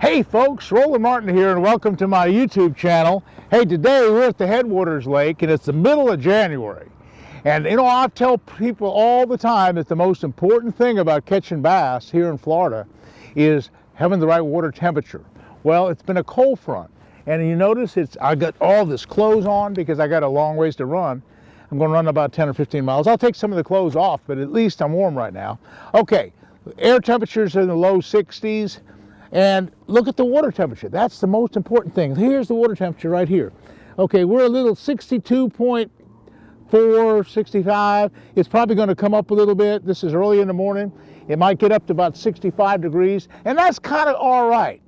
Hey folks, Roland Martin here and welcome to my YouTube channel. Hey, today we're at the Headwaters Lake and it's the middle of January. And you know, I tell people all the time that the most important thing about catching bass here in Florida is having the right water temperature. Well, it's been a cold front. And you notice I got all this clothes on because I got a long ways to run. I'm going to run about 10 or 15 miles. I'll take some of the clothes off, but at least I'm warm right now. Okay, air temperatures are in the low 60s. And look at the water temperature. That's the most important thing. Here's the water temperature right here. Okay, we're a little 62.4, 65. It's probably going to come up a little bit. This is early in the morning. It might get up to about 65 degrees, and that's kind of all right.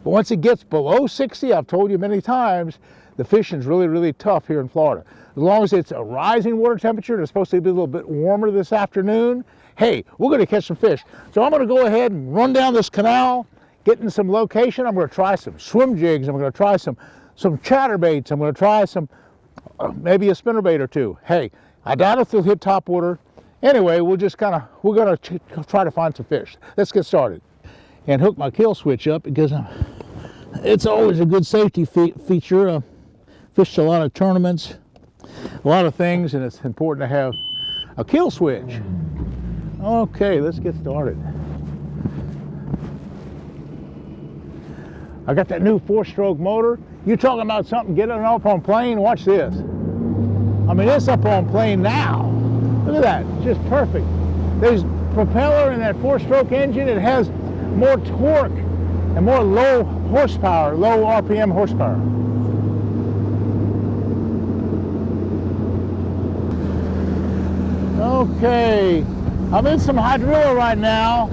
But once it gets below 60, I've told you many times, the fishing's really, really tough here in Florida. As long as it's a rising water temperature, and it's supposed to be a little bit warmer this afternoon, hey, we're going to catch some fish. So I'm going to go ahead and run down this canal, get in some location. I'm going to try some swim jigs. I'm going to try some chatterbaits. I'm going to try some, maybe a spinnerbait or two. Hey, I doubt if they'll hit top water. Anyway, we're going to try to find some fish. Let's get started. And hook my kill switch up because it's always a good safety feature. Fished a lot of tournaments, a lot of things, and it's important to have a kill switch. Okay, let's get started. I got that new 4-stroke motor. You talking about something getting up on plane? Watch this. I mean, it's up on plane now. Look at that, just perfect. There's propeller in that 4-stroke engine. It has more torque and more low horsepower, low RPM horsepower. Okay, I'm in some hydrilla right now,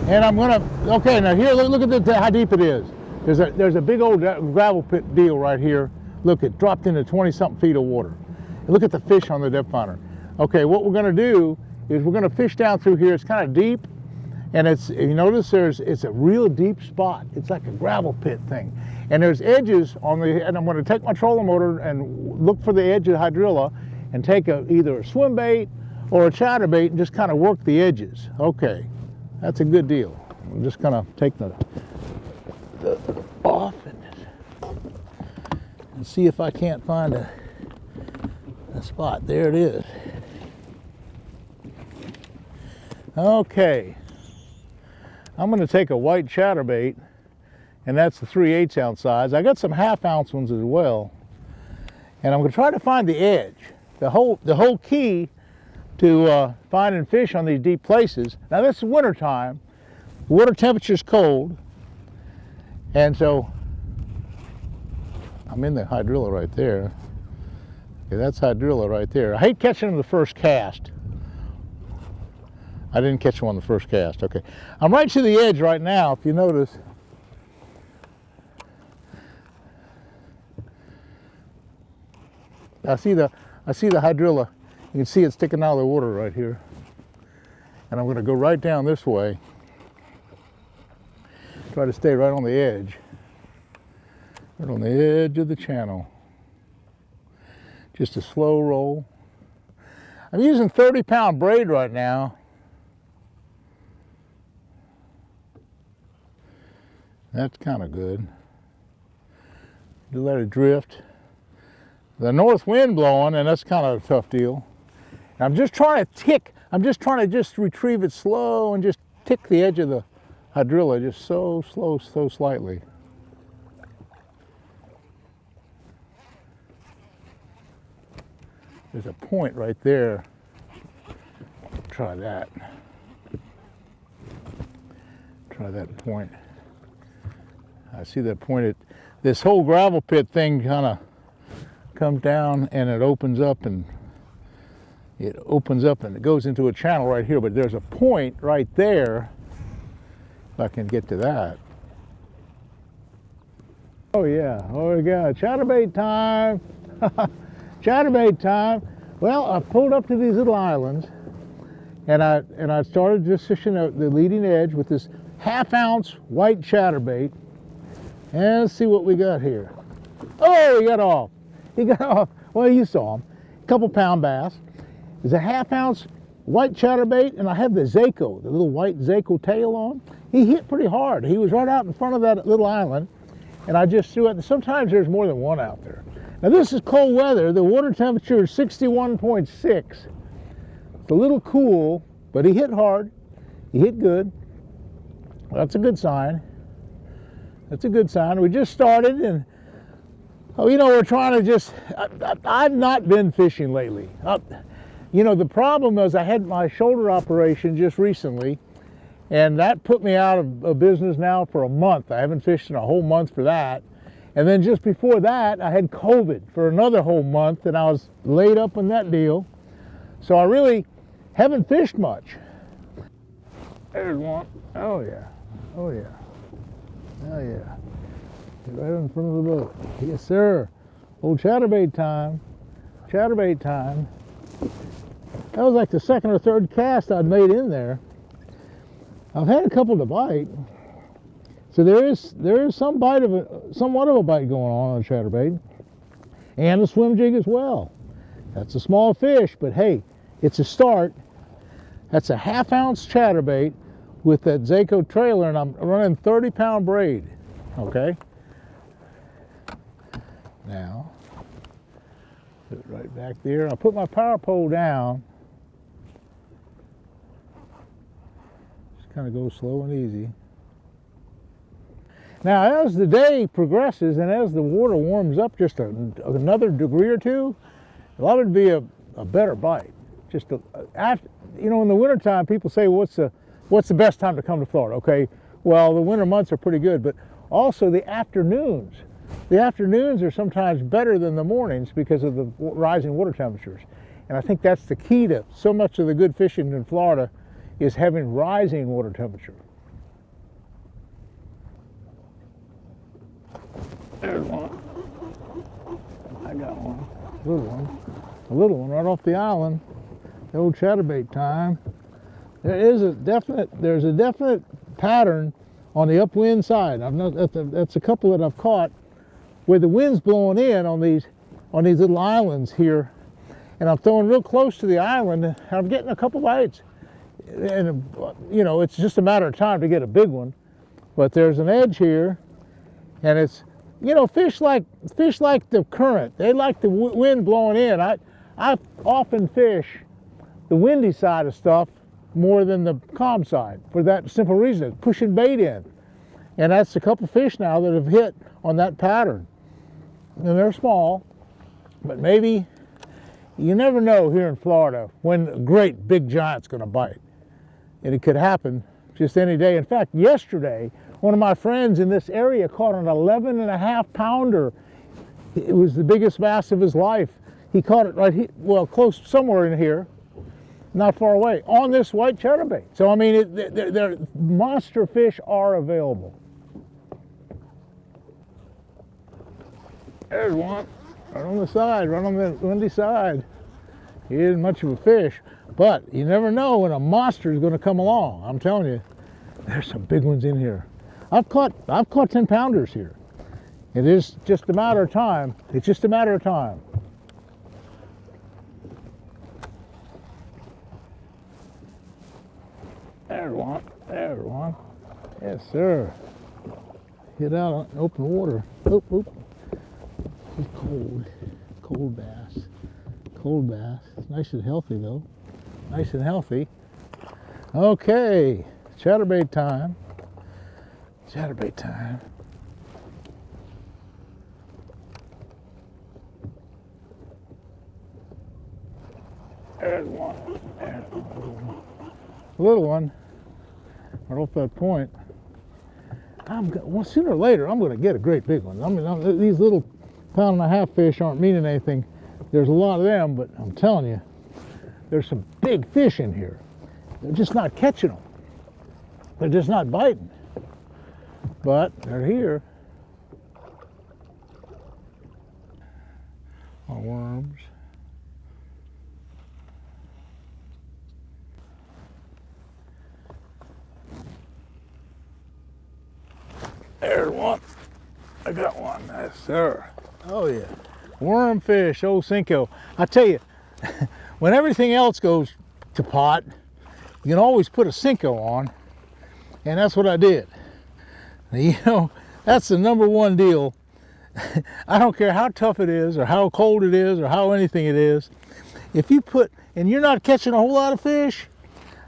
and I'm gonna, okay, now here, look at how deep it is. There's a big old gravel pit deal right here. Look, it dropped into 20-something feet of water. And look at the fish on the depth finder. Okay, what we're gonna do is we're gonna fish down through here. It's kind of deep, and you notice it's a real deep spot. It's like a gravel pit thing. And there's edges and I'm gonna take my trolling motor and look for the edge of the hydrilla and take either a swim bait or a chatterbait and just kind of work the edges. Okay, that's a good deal. I'm just gonna take the off and see if I can't find a spot. There it is. Okay, I'm going to take a white chatterbait, and that's the 3/8 ounce size. I got some 1/2 ounce ones as well, and I'm going to try to find the edge. The whole key to finding fish on these deep places. Now this is winter time. The water temperature's cold. And so, I'm in the hydrilla right there. Okay, that's hydrilla right there. I hate catching them the first cast. I didn't catch them on the first cast, okay. I'm right to the edge right now, if you notice. I see the hydrilla. You can see it sticking out of the water right here. And I'm gonna go right down this way. Try to stay right on the edge. Right on the edge of the channel. Just a slow roll. I'm using 30-pound braid right now. That's kind of good. To let it drift. The north wind blowing, and that's kind of a tough deal. And I'm just trying to just retrieve it slow and just tick the edge of the hydrilla just so slow, so slightly. There's a point right there. Try that. Try that point. I see that point. This whole gravel pit thing kind of comes down and it opens up and it goes into a channel right here, but there's a point right there. I can get to that. Oh yeah, oh my God, chatterbait time. Chatterbait time. Well, I pulled up to these little islands and I started just fishing the leading edge with this 1/2 ounce white chatterbait. And let's see what we got here. Oh, he got off. He got off. Well, you saw him. A couple pound bass. It's a 1/2 ounce white chatterbait, and I have the Senkos, the little white Senkos tail on. he hit pretty hard. He was right out in front of that little island, and I just threw it. Sometimes there's more than one out there. Now this is cold weather. The water temperature is 61.6. It's a little cool, but he hit hard. He hit good. That's a good sign. That's a good sign. We just started, and you know, we're trying to just, I've not been fishing lately. You know, the problem was I had my shoulder operation just recently, and that put me out of business now for a month. I haven't fished in a whole month for that. And then just before that, I had COVID for another whole month, and I was laid up on that deal. So I really haven't fished much. There's one. Oh yeah. Oh yeah. Oh yeah. Right in front of the boat. Yes, sir. Old chatterbait time. Chatterbait time. That was like the second or third cast I'd made in there. I've had a couple to bite. So there is somewhat of a bite going on a chatterbait. And a swim jig as well. That's a small fish, but hey, it's a start. That's a 1/2 ounce chatterbait with that Senkos trailer, and I'm running 30-pound braid. Okay? Now, put it right back there. I'll put my power pole down. Just kind of go slow and easy. Now, as the day progresses and as the water warms up just another degree or two, well, that would be a better bite. Just after, you know, in the wintertime, people say, what's the best time to come to Florida? Okay, well, the winter months are pretty good, but also the afternoons. The afternoons are sometimes better than the mornings because of the rising water temperatures. And I think that's the key to so much of the good fishing in Florida is having rising water temperature. There's one. I got one. A little one right off the island. The old chatterbait time. There's a definite pattern on the upwind side. That's a couple that I've caught where the wind's blowing in on these little islands here, and I'm throwing real close to the island, and I'm getting a couple bites. And you know, it's just a matter of time to get a big one. But there's an edge here, and it's, you know, fish like the current. They like the wind blowing in. I often fish the windy side of stuff more than the calm side for that simple reason. It's pushing bait in. And that's a couple fish now that have hit on that pattern. And they're small, but maybe, you never know here in Florida when a great big giant's gonna bite. And it could happen just any day. In fact, yesterday, one of my friends in this area caught an 11.5 pounder. It was the biggest bass of his life. He caught it right here, well, close, somewhere in here, not far away, on this white chatterbait. So, I mean, they're monster fish are available. There's one, right on the side, right on the windy side. He isn't much of a fish, but you never know when a monster is going to come along. I'm telling you, there's some big ones in here. I've caught 10 pounders here. It is just a matter of time. It's just a matter of time. There's one. There's one. Yes, sir. Hit out on open water. Oop, oop. He's cold. Cold bass. Cold bass. Nice and healthy, though. Nice and healthy. Okay. Chatterbait time. Chatterbait time. There's one. There's one. A little one. Right off that point. Well, sooner or later, I'm going to get a great big one. I mean, these little 1.5-pound fish aren't meaning anything. There's a lot of them, but I'm telling you, there's some big fish in here. They're just not catching them. They're just not biting. But they're here. Our worms. There's one. I got one. Yes, sir. Oh yeah. Wormfish, old Senkos. I tell you, when everything else goes to pot, you can always put a Senkos on, And that's what I did. You know, that's the #1 deal. I don't care how tough it is or how cold it is or how anything it is. If you put, and you're not catching a whole lot of fish,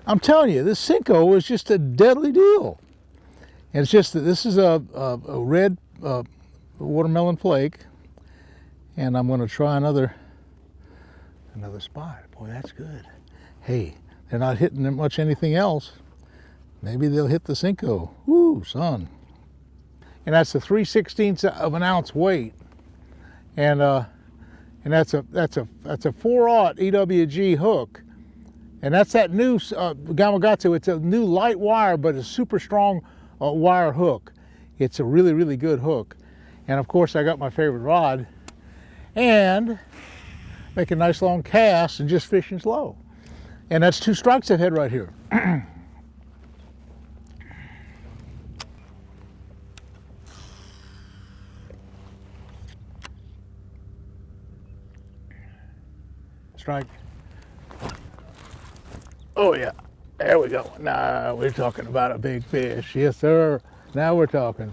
I'm telling you, this Senko is just a deadly deal. And it's just that this is a red watermelon flake, and I'm going to try another spot. Boy, that's good. Hey, they're not hitting much anything else. Maybe they'll hit the Senko. Woo, son. And that's a 3/16 of an ounce weight, and that's a 4/0 EWG hook, and that's that new Gamakatsu. It's a new light wire, but a super strong wire hook. It's a really, really good hook. And of course, I got my favorite rod, and make a nice long cast and just fishing slow. And that's 2 strikes I've had right here. Strike. Oh yeah, there we go. Now we're talking about a big fish. Yes, sir. Now we're talking.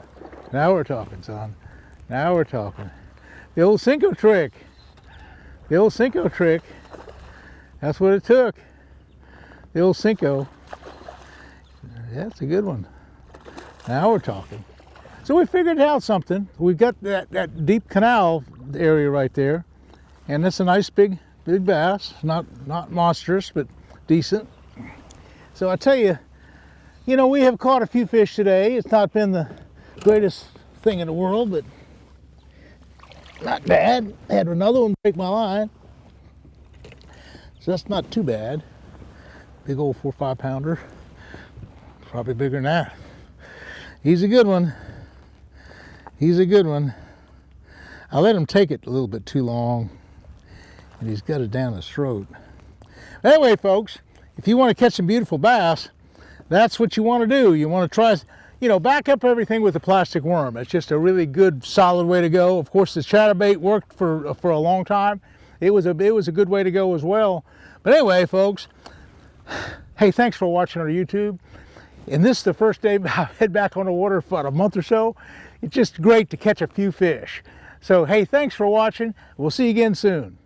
Now we're talking, son. Now we're talking. The old Senko trick. The old Senko trick. That's what it took. The old Senko. That's a good one. Now we're talking. So we figured out something. We've got that deep canal area right there, and that's a nice big bass. Not monstrous, but decent. So I tell you, you know, we have caught a few fish today. It's not been the greatest thing in the world, but not bad. I had another one break my line, so that's not too bad. Big old 4 or 5 pounder, probably bigger than that. He's a good one. He's a good one. I let him take it a little bit too long, and he's got it down his throat. Anyway, folks, if you want to catch some beautiful bass, that's what you want to do. You want to try, you know, back up everything with a plastic worm. It's just a really good, solid way to go. Of course, the Chatterbait worked for a long time. It was a good way to go as well. But anyway, folks, hey, thanks for watching our YouTube. And this is the first day I've head back on the water for about a month or so. It's just great to catch a few fish. So, hey, thanks for watching. We'll see you again soon.